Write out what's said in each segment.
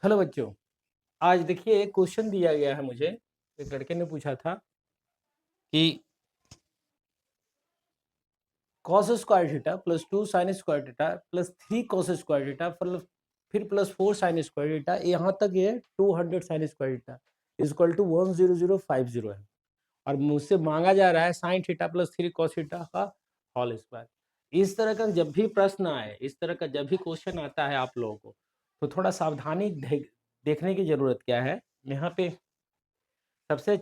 Hello बच्चों, आज देखिए एक क्वेश्चन दिया गया है मुझे। एक लड़के ने पूछा था कि cos square theta plus 2 sine square theta plus 3 cos square theta फिर प्लस 4 साइन स्क्वायर थीटा यहाँ तक ये 200 sine square theta equal to 10050 है। और मुझसे मांगा जा रहा है sine theta plus 3 cos theta का होल स्क्वायर। इस तरह का जब भी प्रश्न आए, इस तरह का जब भी क्वेश्चन आता है आप लोगों को, तो थोड़ा सावधानी देखने की जरूरत क्या है। यहाँ पे सबसे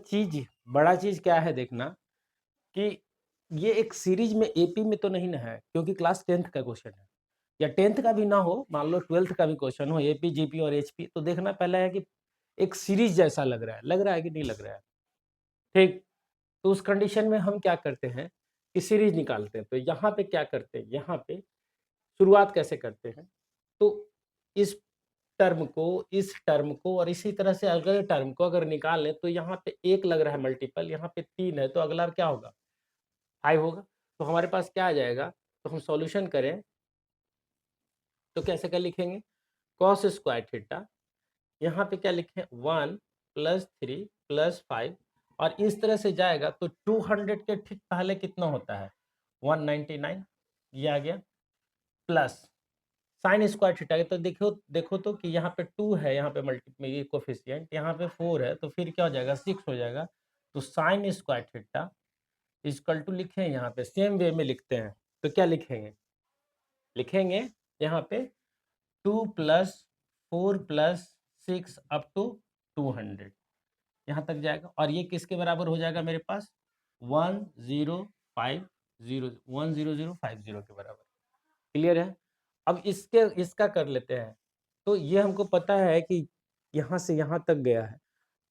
बड़ा चीज क्या है देखना कि ये एक सीरीज में एपी में तो नहीं ना है, क्योंकि क्लास 10th का क्वेश्चन है या 10th का भी ना हो, मान लो 12th का भी क्वेश्चन हो, एपी जीपी और एचपी, तो देखना पहला है कि एक सीरीज जैसा लग रहा है कि नहीं लग रहा है। ठीक, तो उस कंडीशन में हम क्या करते हैं कि सीरीज निकालते हैं। तो यहाँ पे क्या करते हैं, यहाँ पे शुरुआत कैसे करते हैं, तो इस टर्म को और इसी तरह से अगले टर्म को अगर निकाल लें तो यहाँ पे 1 लग रहा है मल्टीपल, यहाँ पे 3 है, तो अगला क्या होगा 5 होगा। तो हमारे पास क्या आ जाएगा, तो हम सॉल्यूशन करें तो कैसे क्या लिखेंगे, कॉस स्क्वायर थीटा, यहाँ पे क्या लिखें 1 प्लस 3 प्लस 5, और इस तरह से जाएगा तो 200 के ठीक पहले कितना होता है 199, ये आ गया, प्लस साइन स्क्वायर थीटा के, तो देखो देखो तो कि यहाँ पे 2 है, यहाँ पे मल्टी ये कोफिशिएंट, यहाँ पे 4 है, तो फिर क्या हो जाएगा 6 हो जाएगा। तो sine square theta equal to लिखें, यहाँ पे सेम वे में लिखते हैं, तो क्या लिखेंगे, लिखेंगे यहाँ पे 2 प्लस 4 प्लस 6 अप टू 200, यहाँ तक जाएगा, और ये किसके बराबर हो जाएगा मेरे पास 10050 के बराबर। क्लियर है। अब इसका कर लेते हैं। तो ये हमको पता है कि यहाँ से यहाँ तक गया है।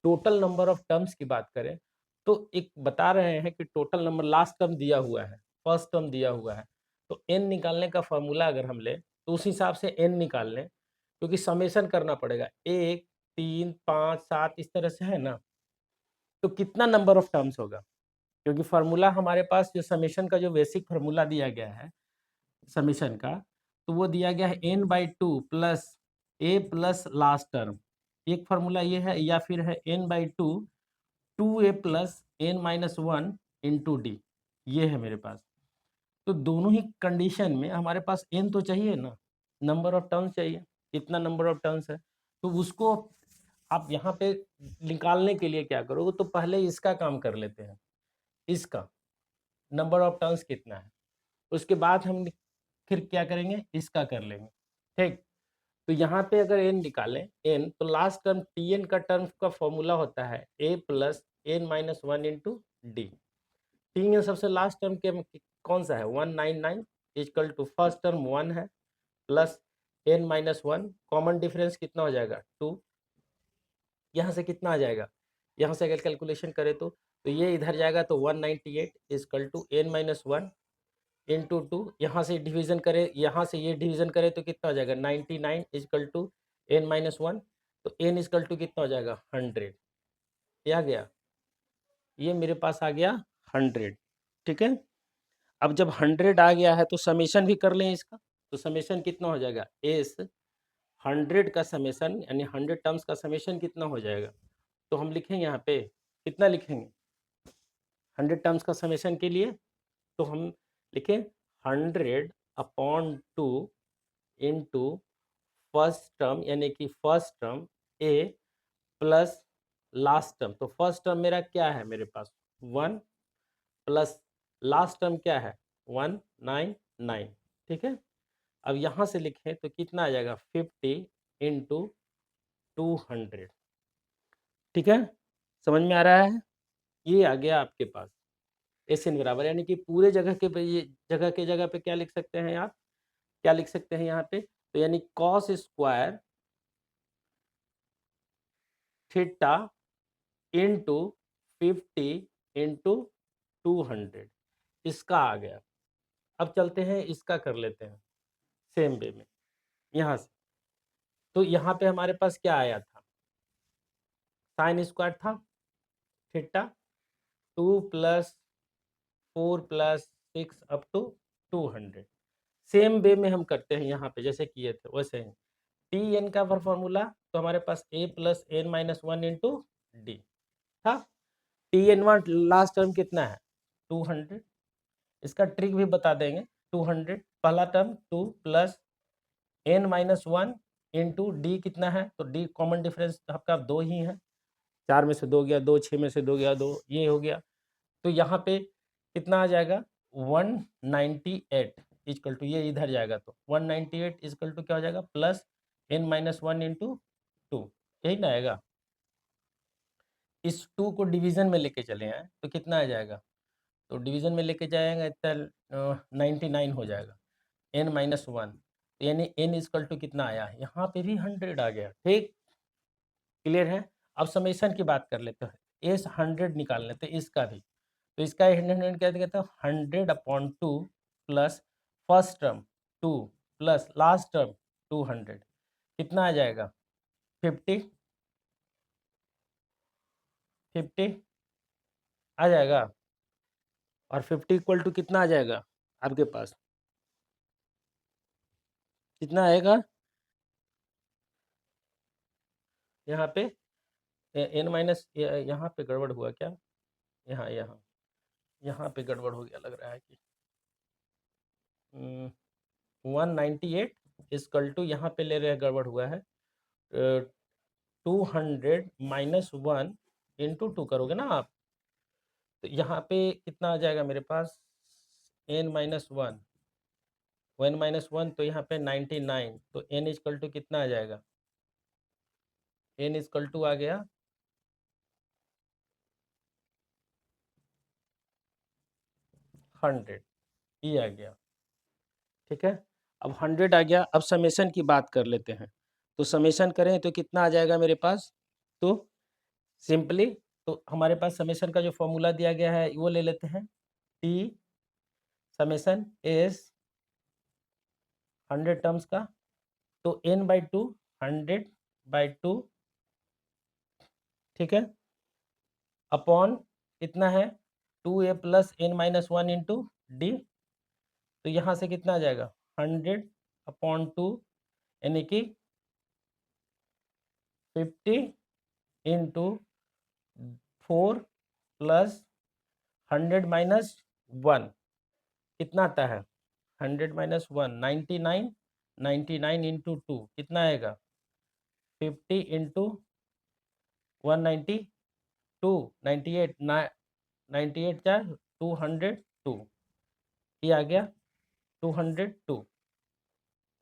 टोटल नंबर ऑफ टर्म्स की बात करें तो एक बता रहे हैं कि टोटल नंबर, लास्ट टर्म दिया हुआ है, फर्स्ट टर्म दिया हुआ है, तो n निकालने का फॉर्मूला अगर हम लें तो उस हिसाब से n निकाल लें, क्योंकि समेशन करना पड़ेगा 1 3 5 7 इस तरह से है ना। तो कितना नंबर ऑफ टर्म्स होगा, क्योंकि फार्मूला हमारे पास जो समेशन का जो बेसिक फार्मूला दिया गया है समेशन का, तो वो दिया गया है n/2 plus a plus last term, एक फार्मूला ये है, या फिर है n/2 2a plus n-1 into D, ये है मेरे पास। तो दोनों ही कंडीशन में हमारे पास n तो चाहिए ना, नंबर ऑफ टर्म्स चाहिए, कितना नंबर ऑफ टर्म्स है, तो उसको आप यहाँ पे निकालने के लिए क्या करोगे, तो पहले इसका काम कर लेते हैं, इसका नंबर ऑफ टर्म्स कितना है, उसके बाद हम फिर क्या करेंगे, इसका कर लेंगे। ठीक, तो यहाँ पे अगर n निकालें, n तो लास्ट टर्म tn का टर्म का फॉर्मूला होता है a plus n-1 into D. tn सबसे लास्ट टर्म के कौन सा है 199 इक्वल टू फर्स्ट टर्म 1 है प्लस n-1, कॉमन डिफरेंस कितना हो जाएगा 2, यहाँ से कितना आ जाएगा, यहाँ से अगर कैलकुलेशन करें तो ये इधर जाएगा तो 198 इक्वल टू n-1 इंटू 2, यहाँ से डिवीजन करें, यहाँ से ये डिवीजन करें तो कितना हो जाएगा 99 इक्वल टू n-1, तो n इक्वल टू कितना हो जाएगा 100, ये आ गया, ये मेरे पास आ गया 100। ठीक है, अब जब 100 आ गया है तो समेशन भी कर लें इसका, तो समेशन कितना हो जाएगा एस 100 का समेशन, यानी 100 टर्म्स का समेशन कितना हो जाएगा, तो हम लिखेंगे यहाँ पे कितना लिखेंगे 100 टर्म्स का समेशन के लिए, तो हम लिखें 100/2 इंटू फर्स्ट टर्म, यानी कि फर्स्ट टर्म ए प्लस लास्ट टर्म, तो फर्स्ट टर्म मेरा क्या है मेरे पास 1 प्लस लास्ट टर्म क्या है 199। ठीक है, अब यहाँ से लिखें तो कितना आ जाएगा 50 इंटू 200। ठीक है, समझ में आ रहा है, ये आ गया आपके पास एस एन बराबर, यानी कि पूरे जगह के पे ये जगह पे क्या लिख सकते हैं आप, क्या लिख सकते हैं यहाँ पे, तो यानी cos square theta into 50 into 200, इसका आ गया। अब चलते हैं इसका कर लेते हैं सेम वे में, यहाँ से, तो यहाँ पे हमारे पास क्या आया था साइन स्क्वायर था theta 2 plus 4 plus 6 up to 200, same way में हम करते हैं यहाँ पे जैसे किए थे वैसे ही, टी एन का फॉर्मूला तो हमारे पास a plus n minus one into d था। T n one last term कितना है 200, इसका ट्रिक भी बता देंगे। 200 पहला term 2 plus n minus one into d कितना है, तो डी कॉमन डिफरेंस आपका 2 ही है, 4 में से 2 गया 2, 6 में से 2 गया 2, ये हो गया। तो यहाँ पे कितना आ जाएगा 198 इजकल टू, ये इधर जाएगा तो 198 इजकल टू क्या हो जाएगा plus n minus one into two, यही ना आएगा। इस 2 को डिवीजन में लेके चले हैं तो कितना आ जाएगा, तो डिवीजन में लेके जाएंगे तो 99 हो जाएगा एन माइनस वन, यानी एन इजकल टू कितना आया, यहाँ पे भी 100 आ गया। ठीक, क्लियर है। अब समेशन की बात कर लेते हैं, एस 100 निकाल लेते हैं इसका भी, तो इसका 100 क्या कहते हैं 100/2 plus first term 2 plus last term 200, कितना आ जाएगा 50 50 आ जाएगा। और 50 इक्वल टू कितना आ जाएगा आपके पास, कितना आएगा यहाँ पे एन माइनस, यहाँ पे गड़बड़ हुआ क्या, यहाँ यहाँ यहाँ पे गड़बड़ हो गया लग रहा है कि 198 इजकल टू, यहाँ पे ले रहे हैं गड़बड़ हुआ है 200 माइनस वन इंटू टू करोगे ना आप, तो यहाँ पे कितना आ जाएगा मेरे पास एन माइनस वन तो यहाँ पे 99, तो एन इजकल टू कितना आ जाएगा, एन इजकल टू आ गया 100, ये आ गया। ठीक है, अब 100 आ गया। अब समेशन की बात कर लेते हैं, तो समेशन करें तो कितना आ जाएगा मेरे पास, तो सिंपली तो हमारे पास समेशन का जो फॉर्मूला दिया गया है वो ले लेते हैं, टी समेशन इज 100 टर्म्स का, तो n/2 100/2, ठीक है, अपॉन कितना है 2a plus n minus one into d, तो यहाँ से कितना आ जाएगा 100/2 यानी कि 50 इंटू 4 प्लस 100 माइनस वन, कितना आता है 100 माइनस वन 99, 99 इंटू टू कितना आएगा 50 इंटू 192 98 98 क्या 202, ये आ गया 202।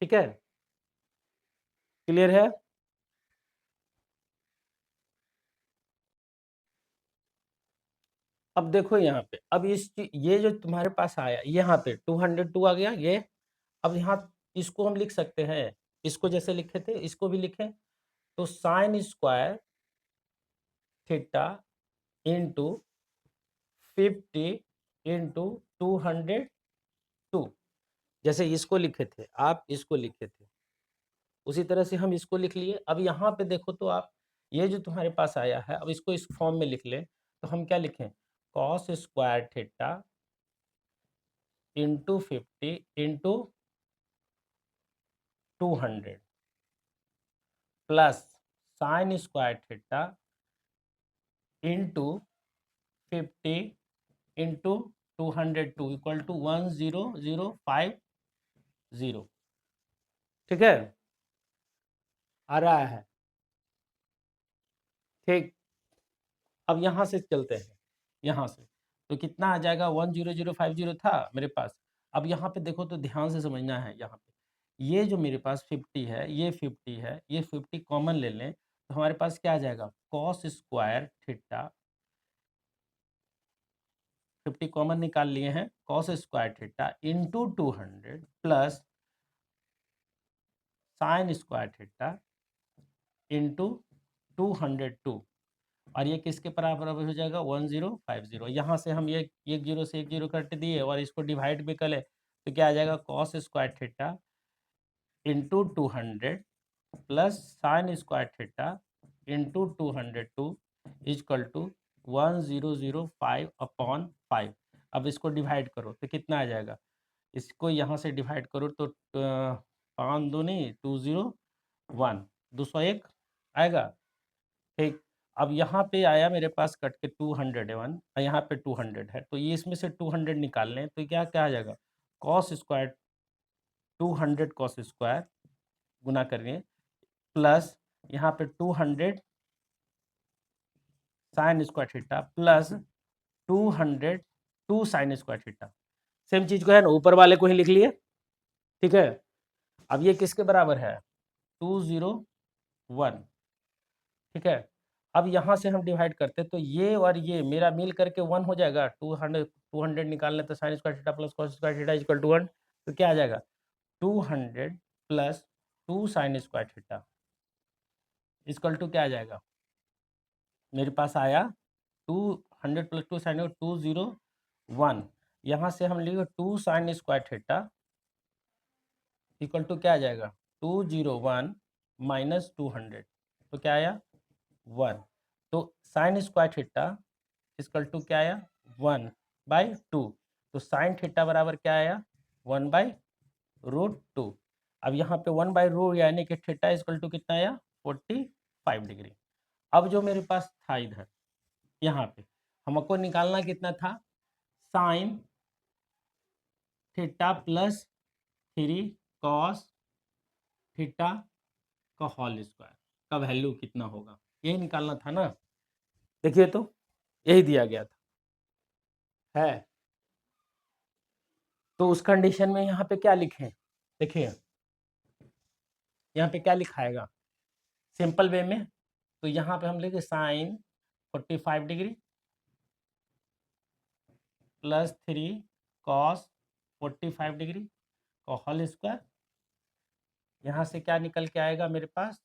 ठीक है, क्लियर है। अब देखो यहाँ पे, अब ये जो तुम्हारे पास आया यहाँ पे 202 आ गया ये, अब यहाँ इसको हम लिख सकते हैं, इसको जैसे लिखे थे इसको भी लिखें, तो sine square theta into 50 into 202, जैसे इसको लिखे थे आप इसको लिखे थे उसी तरह से हम इसको लिख लिए। अब यहाँ पे देखो तो आप ये जो तुम्हारे पास आया है, अब इसको इस फॉर्म में लिख लें, तो हम क्या लिखें cos square theta into 50 into 200 plus sine square theta into 50 into 202 equal to 10050। ठीक है, आ रहा है। ठीक, अब यहाँ से चलते हैं, यहाँ से तो कितना आ जाएगा 10050 था मेरे पास। अब यहाँ पे देखो तो ध्यान से समझना है, यहाँ पे ये जो मेरे पास 50 है, ये 50 है, ये 50 कॉमन ले लें तो हमारे पास क्या आ जाएगा कॉस स्क्वायर थीटा, 50 कॉमन निकाल लिए हैं, cos square theta into 200 plus sine square theta into 202, और ये किसके बराबर हो जाएगा 1050। यहाँ से हम ये एक जीरो से एक जीरो कट दिए और इसको डिवाइड भी करें तो क्या आ जाएगा cos square theta into 200 plus sine square theta into 202 equal to 1005/5। अब इसको डिवाइड करो तो कितना आ जाएगा, इसको यहाँ से डिवाइड करो तो 5 दूनी 20, 1 201 आएगा। ठीक, अब यहाँ पे आया मेरे पास कट के 201 और यहाँ पे 200 है, तो ये इसमें से 200 निकाल लें तो क्या क्या आ जाएगा, कॉस स्क्वायर 200 कॉस स्क्वायर गुना करिए प्लस यहाँ पे 200 sine square theta plus 200 2 sine square theta. Same चीज को है ना, ऊपर वाले को ही लिख लिए। ठीक है, अब ये किसके बराबर है, 201। ठीक है, अब यहाँ से हम डिवाइड करते तो ये और ये मेरा मिल करके 1 हो जाएगा। 200 निकालने तो sine square theta plus cos square theta equal to 1, तो क्या आ जाएगा 200 plus 2 sine square theta equal to क्या आ जाएगा, मेरे पास आया 200 प्लस 2 साइन 201। यहाँ से हम लिखे 2 sine square theta equal to क्या आ जाएगा 201 माइनस 200, तो क्या आया 1। तो sine square theta equal to क्या आया 1/2, तो साइन थीटा बराबर क्या आया 1/√2। अब यहाँ पे 1/2 यानी कि थीटा इक्वल टू कितना आया 45 डिग्री। अब जो मेरे पास था इधर यहाँ पे हमको निकालना कितना था, sign theta plus 3 cos theta का होल स्क्वायर का वैल्यू कितना होगा, यही निकालना था ना। देखिए तो यही दिया गया था है, तो उस कंडीशन में यहाँ पे क्या लिखें, देखिए यहाँ पे क्या लिखाएगा सिंपल वे में, तो यहाँ पे हम लिखे sine 45 degree plus 3 cos 45 degree का होल स्क्वायर। यहाँ से क्या निकल के आएगा मेरे पास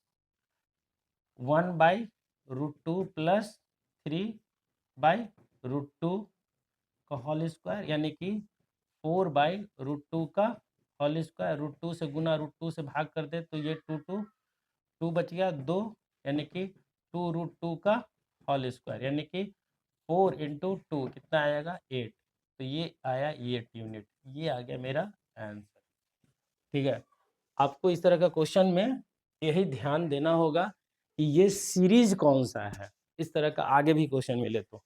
1/√2 प्लस 3/√2 का होल स्क्वायर, यानी कि 4/√2 का होल स्क्वायर। √2 से गुना √2 से भाग कर दे तो ये 2 बच गया 2, यानी कि 2√2 का होल स्क्वायर, यानी कि 4 × 2 कितना आएगा 8, तो ये आया 8 यूनिट। ये आ गया मेरा आंसर। ठीक है, आपको इस तरह का क्वेश्चन में यही ध्यान देना होगा कि ये सीरीज कौन सा है, इस तरह का आगे भी क्वेश्चन मिले तो